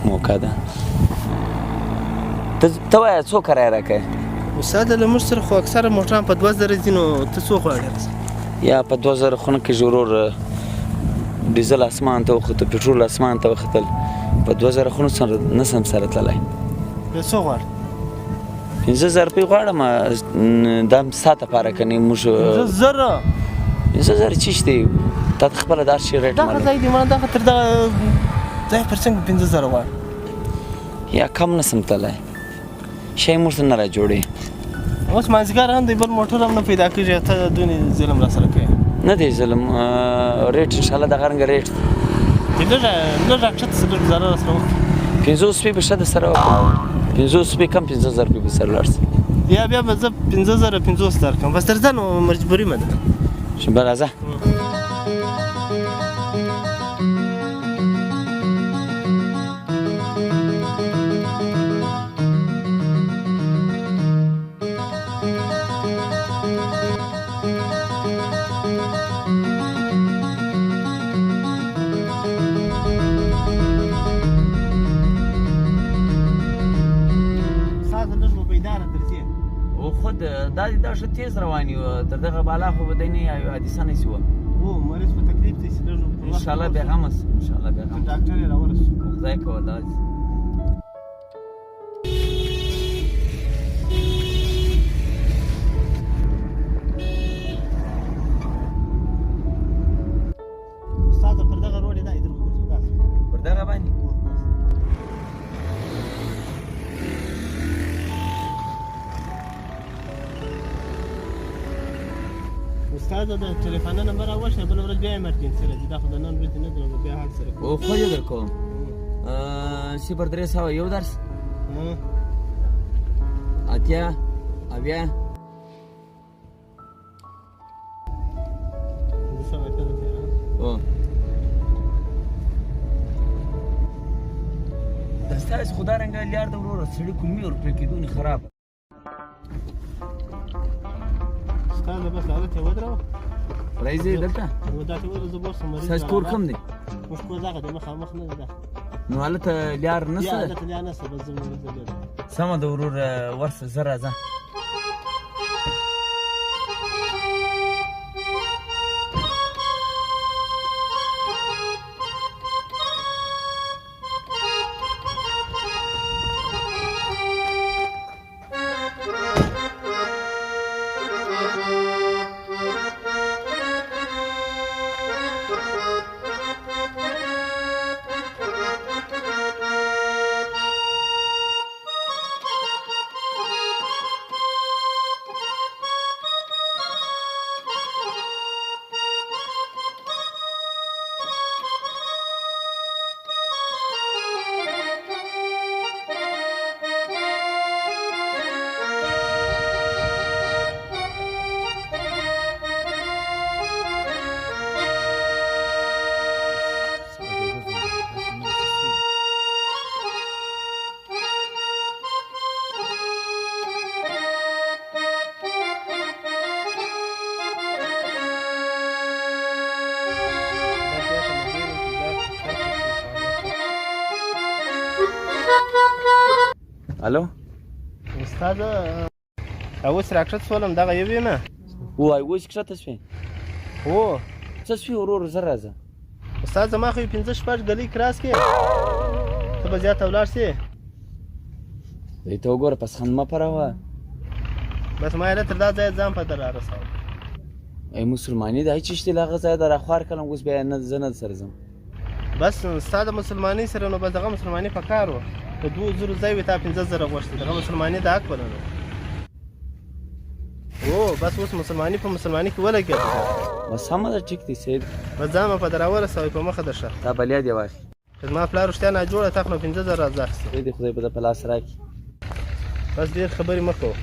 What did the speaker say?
موقع ده. ته وایه څو کرایه راکوې؟ استاده له موږ سره خو اکثره موټران په 2000 ځي نو ته څو غواړې؟ یا په 2000 خونه کې ضرور ډیزل اسمان ته وختل، پټرول اسمان ته وختل، په 2000 خونو سره نسم سره تللی. بیا څو غواړې؟ 5000 روپۍ غواړم. دا ستا دپاره کنې موږ 5000 چی شته تا ته خپله دا شي ریټ دغه ځای دی ما دغه تر دغه ځای پر څنګه 15000 غواړم. یا کم نسم تللی، شی موږ ته نه را جوړوي. اوس مازدیګر هم دی بل موټر هم نه پیدا کېږي، ته دونې ظلم را سره کوې. نه دی ظلم، ریټ انشاءالله دغه رنګه ریټ دی. لږ راکښته شه، لږ ګزاره را سره وکړه. 50 روپۍ به ښه در سره وکړم. 50 روپۍ کم 15000 روپۍ به سره لاړ شي. بیا به زه 15050 درکړم، بس درځه نو مجبوري مه ده. ښه به راځه. دا ښه تیز روان یو، تر دغه بالا خو به دی نه حادثه نه شي وه. هو مریض په تکلیف دی چې لږ انشاءالله بېغمه شي، انشاءالله بېغمه. ډاکټر یې راورسو. خدای کوه داسې. استاده پر دغه روډ یې دا ادر وګرځو، پر دغه باندې استاده د ټلیفون نمبر راوښیه، بله ورځ بیا ایمرجنسي راځي. دا خو د نن ورځې نه ده نو بیا حال سره کوو. خو یې در کوم 0301 درس اتیا اویا ستاسې خو دا رنګه لیار ده وروره، سړي کلمې ورپرې کېدونې خرابه. استاده بس هغه ته ودروه، راځئ دلته. دا ته ودروه، زه به اوسم مریض. ستاسې کور کوم دی؟ موږ کور دغه دی، مخامخ نه دی. نو هلته لیار نشته؟ هلته لیار نشته، بس زه مریض یم. سمه ده ورور، ورشه زه راځه. الو استاده اوس راکښته شولم، دغه یو یم. ووایه اوس کښته شوې؟ هو. څه شوي ورور؟ زه راځه. استاد زما خو 5-6 ګلۍ کراس کې، ته به زیاته ولاړ شې. دی ته وګوره پسخند مه پروه. بس ما یې تر دا ځایه ځان په در رارسوه. ای مسلماني دی چې شتې له هغه ځایه در راخوار کړم، اوس بیا زه نه سره ځم. بس ستا د مسلمانۍ سره نو بس دغه مسلماني په کار وه. په 2000 ځای وي تا 15000 غوښتي، دغه مسلماني د حق بلله. هو بس اوس مسلماني په مسلماني کې ولګېده. بس سمه ده، ټیک دی سید. بس ځان مې په در راورسوئ، په مخه درشه. تا بلیا دې واخلي. که زما پلار رښتیا ناجوړه تا خو نو 15000 راځه اخیستې. خدای دې په لاس راکړي. بس ډېر خبرې مه کوه.